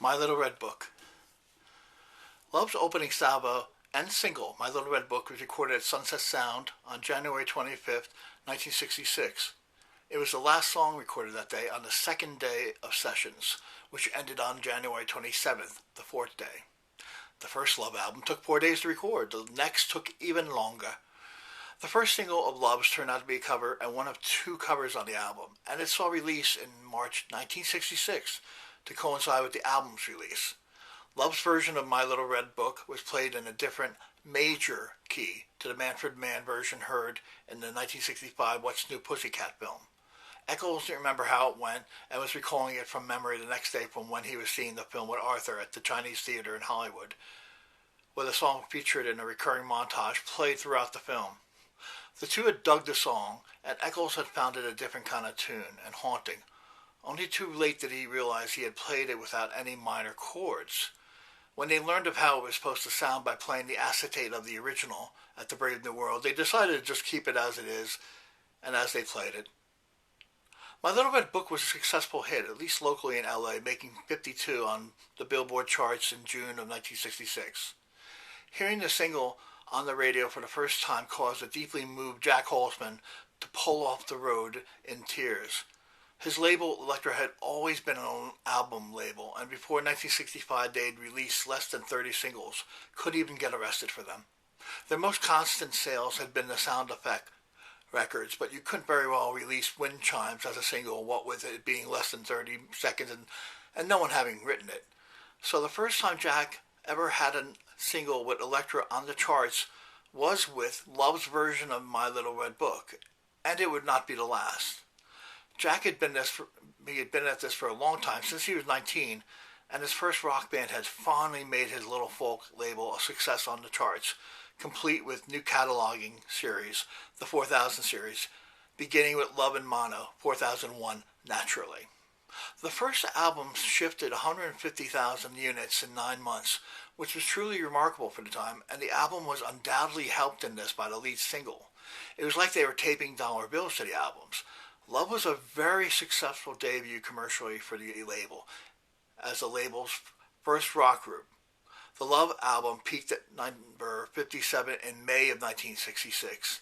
My Little Red Book. Love's opening salvo and single, My Little Red Book, was recorded at Sunset Sound on January 25th, 1966. It was the last song recorded that day on the second day of sessions, which ended on January 27th, the fourth day. The first Love album took 4 days to record. The next took even longer. The first single of Love's turned out to be a cover and one of 2 covers on the album, and it saw release in March 1966 to coincide with the album's release. Love's version of My Little Red Book was played in a different major key to the Manfred Mann version heard in the 1965 What's New Pussycat film. Eccles didn't remember how it went and was recalling it from memory the next day from when he was seeing the film with Arthur at the Chinese Theater in Hollywood, where the song featured in a recurring montage played throughout the film. The two had dug the song, and Eccles had found it a different kind of tune and haunting. Only too late did he realize he had played it without any minor chords. When they learned of how it was supposed to sound by playing the acetate of the original at the Brave New World, they decided to just keep it as it is, and as they played it. My Little Red Book was a successful hit, at least locally in LA, making 52 on the Billboard charts in June of 1966. Hearing the single on the radio for the first time caused a deeply moved Jack Holzman to pull off the road in tears. His label, Elektra, had always been an album label, and before 1965 they had released less than 30 singles, couldn't even get arrested for them. Their most constant sales had been the Sound Effect records, but you couldn't very well release Wind Chimes as a single, what with it being less than 30 seconds and no one having written it. So the first time Jack ever had a single with Elektra on the charts was with Love's version of My Little Red Book, and it would not be the last. Jack had been at this for a long time, since he was 19, and his first rock band had finally made his little folk label a success on the charts, complete with new cataloging series, the 4000 series, beginning with Love in Mono, 4001, Naturally. The first album shifted 150,000 units in 9 months, which was truly remarkable for the time, and the album was undoubtedly helped in this by the lead single. It was like they were taping dollar bills to the albums. Love was a very successful debut commercially for the label, as the label's first rock group. The Love album peaked at number 57 in May of 1966.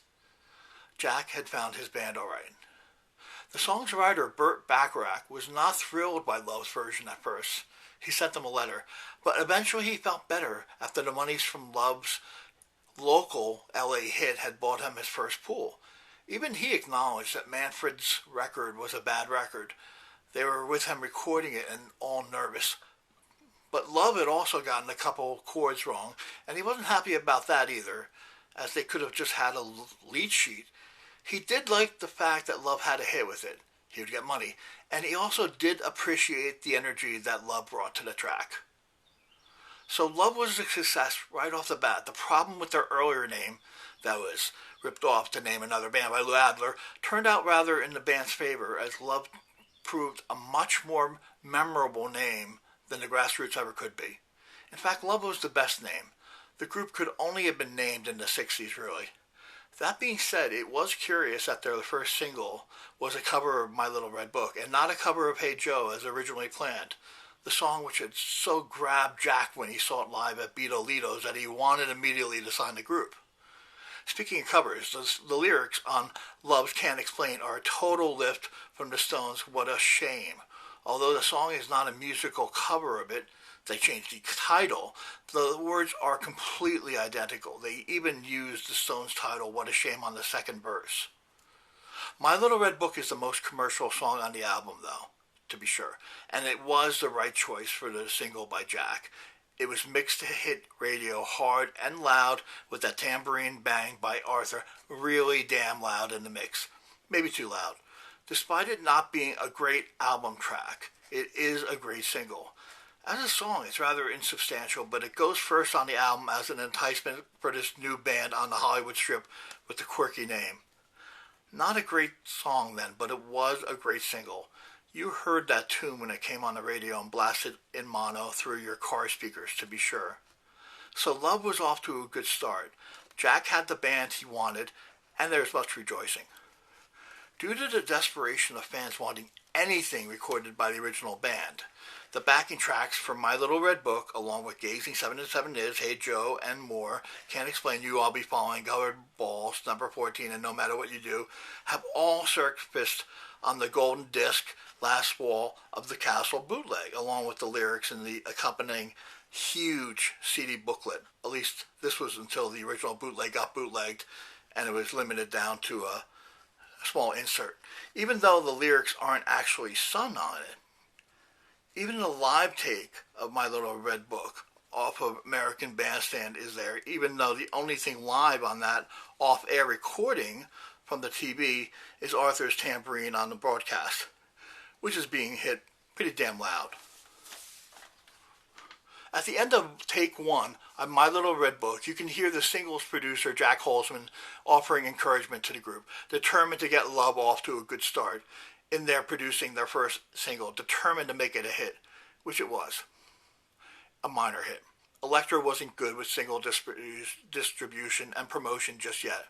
Jack had found his band all right. The song's writer, Burt Bacharach, was not thrilled by Love's version at first. He sent them a letter, but eventually he felt better after the monies from Love's local LA hit had bought him his first pool. Even he acknowledged that Manfred's record was a bad record. They were with him recording it and all nervous. But Love had also gotten a couple chords wrong, and he wasn't happy about that either, as they could have just had a lead sheet. He did like the fact that Love had a hit with it. He would get money. And he also did appreciate the energy that Love brought to the track. So Love was a success right off the bat. The problem with their earlier name, that was ripped off to name another band by Lou Adler, turned out rather in the band's favor, as Love proved a much more memorable name than the Grassroots ever could be. In fact, Love was the best name. The group could only have been named in the 60s, really. That being said, it was curious that their first single was a cover of My Little Red Book, and not a cover of Hey Joe as originally planned, the song which had so grabbed Jack when he saw it live at Beto Lito's that he wanted immediately to sign the group. Speaking of covers, the lyrics on Love's Can't Explain are a total lift from the Stones' What a Shame. Although the song is not a musical cover of it, they changed the title, the words are completely identical. They even used the Stones' title, What a Shame, on the second verse. My Little Red Book is the most commercial song on the album, though, to be sure, and it was the right choice for the single by Jack. It was mixed to hit radio hard and loud with that tambourine bang by Arthur really damn loud in the mix. Maybe too loud. Despite it not being a great album track, it is a great single. As a song, it's rather insubstantial, but it goes first on the album as an enticement for this new band on the Hollywood Strip with the quirky name. Not a great song then, but it was a great single. You heard that tune when it came on the radio and blasted in mono through your car speakers, to be sure. So Love was off to a good start. Jack had the band he wanted, and there was much rejoicing. Due to the desperation of fans wanting anything recorded by the original band. The backing tracks for My Little Red Book, along with Gazing 7 and 7 Is, Hey Joe, and more, Can't Explain You, I'll Be Following, Colored Balls, Number 14, and No Matter What You Do, have all surfaced on the golden disc last wall of the Castle bootleg, along with the lyrics and the accompanying huge CD booklet. At least this was until the original bootleg got bootlegged and it was limited down to a small insert. Even though the lyrics aren't actually sung on it, even the live take of My Little Red Book off of American Bandstand is there, even though the only thing live on that off-air recording from the TV is Arthur's tambourine on the broadcast, which is being hit pretty damn loud. At the end of take one of My Little Red Book, you can hear the singles producer Jack Holzman offering encouragement to the group, determined to get Love off to a good start in their producing their first single, determined to make it a hit, which it was. A minor hit. Elektra wasn't good with single distribution and promotion just yet.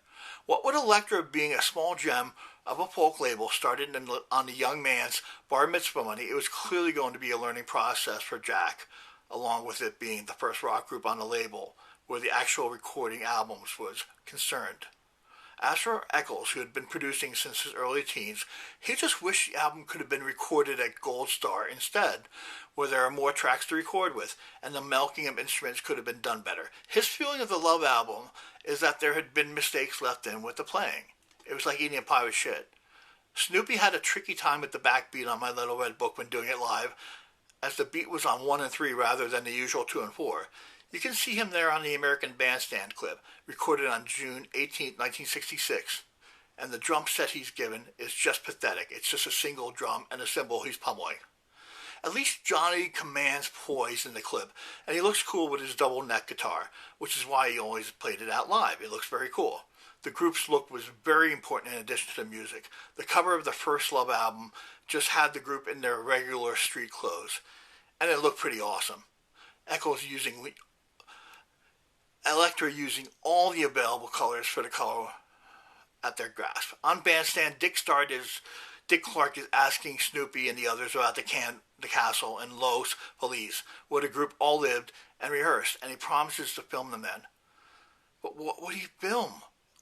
What with Elektra being a small gem of a folk label started on the young man's bar mitzvah money, it was clearly going to be a learning process for Jack, along with it being the first rock group on the label where the actual recording albums was concerned. As for Eccles, who had been producing since his early teens, he just wished the album could have been recorded at Gold Star instead, where there are more tracks to record with, and the melting of instruments could have been done better. His feeling of the Love album is that there had been mistakes left in with the playing. It was like eating a pie with shit. Snoopy had a tricky time with the backbeat on My Little Red Book when doing it live, as the beat was on 1 and 3 rather than the usual 2 and 4. You can see him there on the American Bandstand clip, recorded on June 18, 1966. And the drum set he's given is just pathetic. It's just a single drum and a cymbal he's pummeling. At least Johnny commands poise in the clip, and he looks cool with his double neck guitar, which is why he always played it out live. It looks very cool. The group's look was very important in addition to the music. The cover of the first Love album just had the group in their regular street clothes, and it looked pretty awesome. Elektra using all the available colors for the color at their grasp. On Bandstand, Dick Clark is asking Snoopy and the others about the castle in Los Feliz, where the group all lived and rehearsed, and he promises to film them then. But what would he film?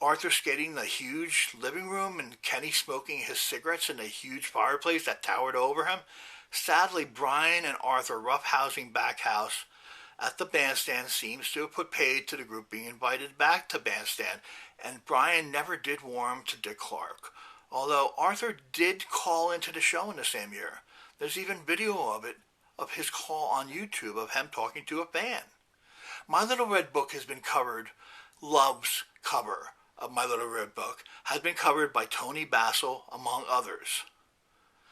Arthur skating in the huge living room and Kenny smoking his cigarettes in the huge fireplace that towered over him? Sadly, Brian and Arthur roughhousing back house at the Bandstand seems to have put paid to the group being invited back to Bandstand, and Brian never did warm to Dick Clark, although Arthur did call into the show in the same year. There's even video of his call on YouTube of him talking to a fan. My Little Red Book has been covered. Love's cover of My Little Red Book has been covered by Toni Basil, among others.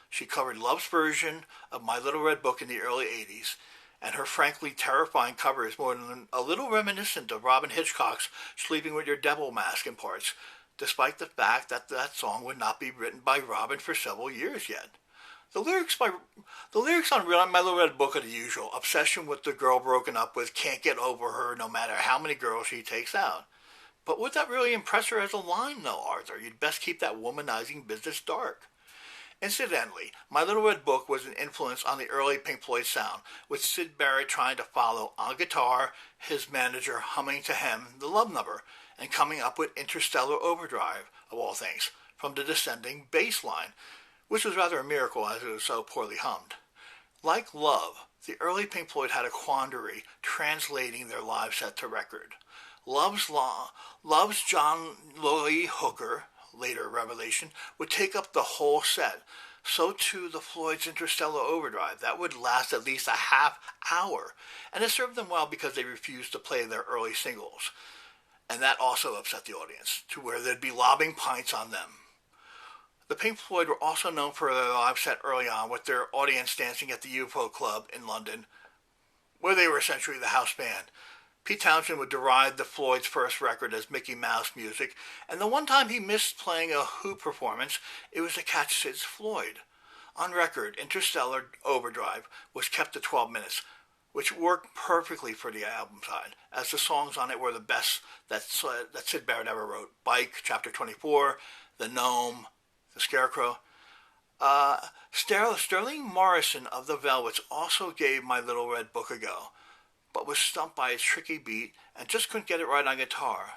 She covered Love's version of My Little Red Book in the early 80s, and her frankly terrifying cover is more than a little reminiscent of Robin Hitchcock's Sleeping with Your Devil mask in parts, despite the fact that that song would not be written by Robin for several years yet. The lyrics on My Little Red Book are the usual. Obsession with the girl broken up with, can't get over her no matter how many girls she takes out. But would that really impress her as a line, though, Arthur? You'd best keep that womanizing business dark. Incidentally, My Little Red Book was an influence on the early Pink Floyd sound, with Syd Barrett trying to follow on guitar, his manager humming to him the love number, and coming up with Interstellar Overdrive, of all things, from the descending bass line, which was rather a miracle as it was so poorly hummed. Like Love, the early Pink Floyd had a quandary translating their live set to record. Love's John Lee Hooker, later revelation, would take up the whole set. So too the Floyd's Interstellar Overdrive. That would last at least a half hour. And it served them well because they refused to play their early singles. And that also upset the audience, to where they'd be lobbing pints on them. The Pink Floyd were also known for their live set early on, with their audience dancing at the UFO Club in London, where they were essentially the house band. Pete Townshend would deride the Floyd's first record as Mickey Mouse music, and the one time he missed playing a Who performance, it was to catch Sid's Floyd. On record, Interstellar Overdrive was kept to 12 minutes, which worked perfectly for the album side, as the songs on it were the best that Syd Barrett ever wrote. Bike, Chapter 24, The Gnome, The Scarecrow. Sterling Morrison of the Velvets also gave My Little Red Book a go, but was stumped by its tricky beat and just couldn't get it right on guitar.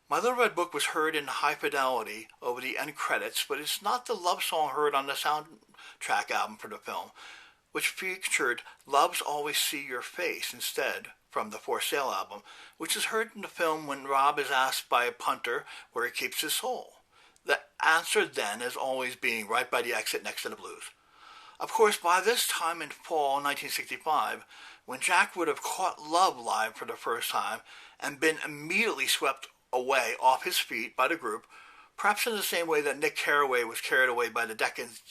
My Little Red Book was heard in high fidelity over the end credits, but it's not the love song heard on the soundtrack album for the film, which featured Love's Always See Your Face instead from the For Sale album, which is heard in the film when Rob is asked by a punter where he keeps his soul. The answer then is always being right by the exit next to the blues. Of course, by this time in fall 1965, when Jack would have caught Love live for the first time and been immediately swept away off his feet by the group, perhaps in the same way that Nick Carraway was carried away by the decades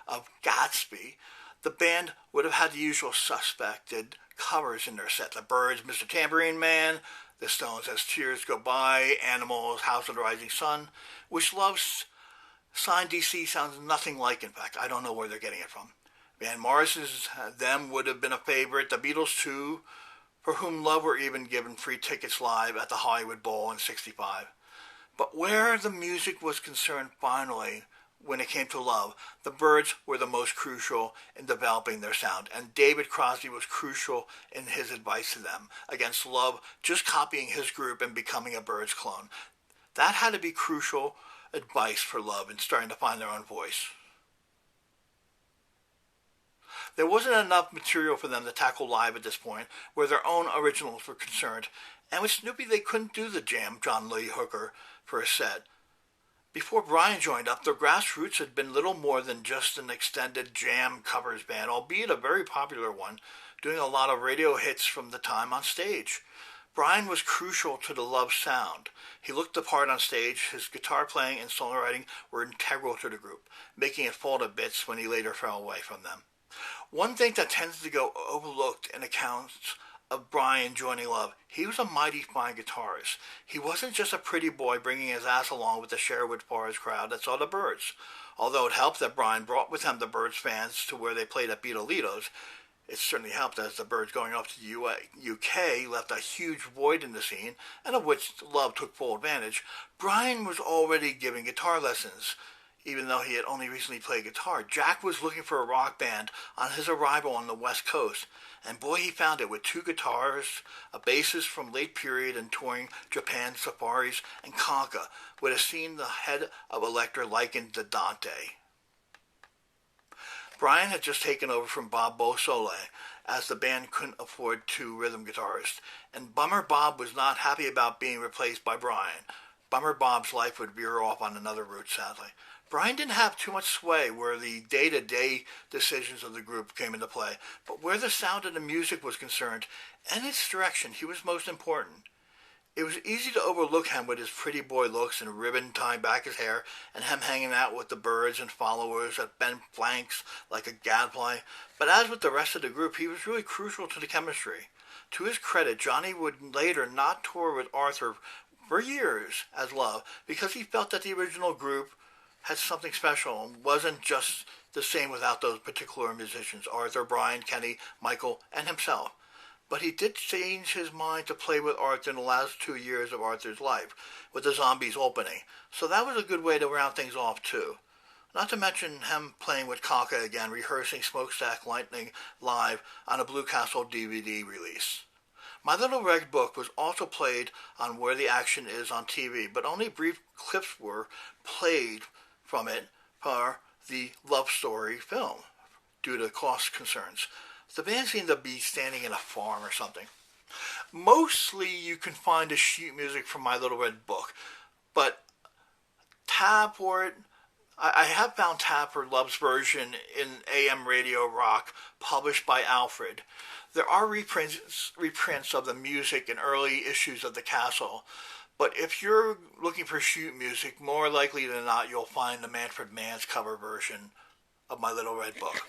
of Gatsby, the band would have had the usual suspected covers in their set. The Byrds' Mr. Tambourine Man, the Stones' As Tears Go By, Animals' House of the Rising Sun, which Love's signed DC sounds nothing like, in fact. I don't know where they're getting it from. Van Morris's Them would have been a favorite. The Beatles, too, for whom Love were even given free tickets live at the Hollywood Bowl in '65. But where the music was concerned finally, when it came to Love, the Byrds were the most crucial in developing their sound, and David Crosby was crucial in his advice to them against Love just copying his group and becoming a Byrds clone. That had to be crucial advice for Love in starting to find their own voice. There wasn't enough material for them to tackle live at this point, where their own originals were concerned, and with Snoopy they couldn't do the jam John Lee Hooker for a set. Before Bryans joined up, the Grassroots had been little more than just an extended jam covers band, albeit a very popular one, doing a lot of radio hits from the time on stage. Bryans was crucial to the Love sound. He looked the part on stage. His guitar playing and songwriting were integral to the group, making it fall to bits when he later fell away from them. One thing that tends to go overlooked in accounts of Bryans joining Love, he was a mighty fine guitarist. He wasn't just a pretty boy bringing his ass along with the Sherwood Forest crowd that saw the Byrds. Although it helped that Bryans brought with him the Byrds fans to where they played at Beatleto's, it certainly helped as the Byrds going up to the UK left a huge void in the scene, and of which Love took full advantage. Bryans was already giving guitar lessons, even though he had only recently played guitar. Jack was looking for a rock band on his arrival on the West Coast, and boy, he found it with two guitars, a bassist from late period and touring Japan safaris, and conga, with a scene the head of Elektra likened to Dante. Bryans had just taken over from Bob Beausoleil, as the band couldn't afford two rhythm guitarists, and Bummer Bob was not happy about being replaced by Bryans. Bummer Bob's life would veer off on another route, sadly. Bryans didn't have too much sway where the day-to-day decisions of the group came into play, but where the sound of the music was concerned and its direction, he was most important. It was easy to overlook him with his pretty boy looks and ribbon tying back his hair, and him hanging out with the Byrds and followers that bent flanks like a gadfly. But as with the rest of the group, he was really crucial to the chemistry. To his credit, Johnny would later not tour with Arthur for years as Love, because he felt that the original group had something special and wasn't just the same without those particular musicians, Arthur, Brian, Kenny, Michael, and himself. But he did change his mind to play with Arthur in the last 2 years of Arthur's life, with the Zombies opening. So that was a good way to round things off, too. Not to mention him playing with conga again, rehearsing Smokestack Lightning live on a Blue Castle DVD release. My Little Red Book was also played on Where the Action Is on TV, but only brief clips were played from it for the Love Story film due to cost concerns. The band seemed to be standing in a farm or something. Mostly you can find the sheet music from My Little Red Book, but tab for it, I have found tab for Love's version in AM Radio Rock, published by Alfred. There are reprints of the music in early issues of The Castle, but if you're looking for sheet music, more likely than not you'll find the Manfred Mann's cover version of My Little Red Book.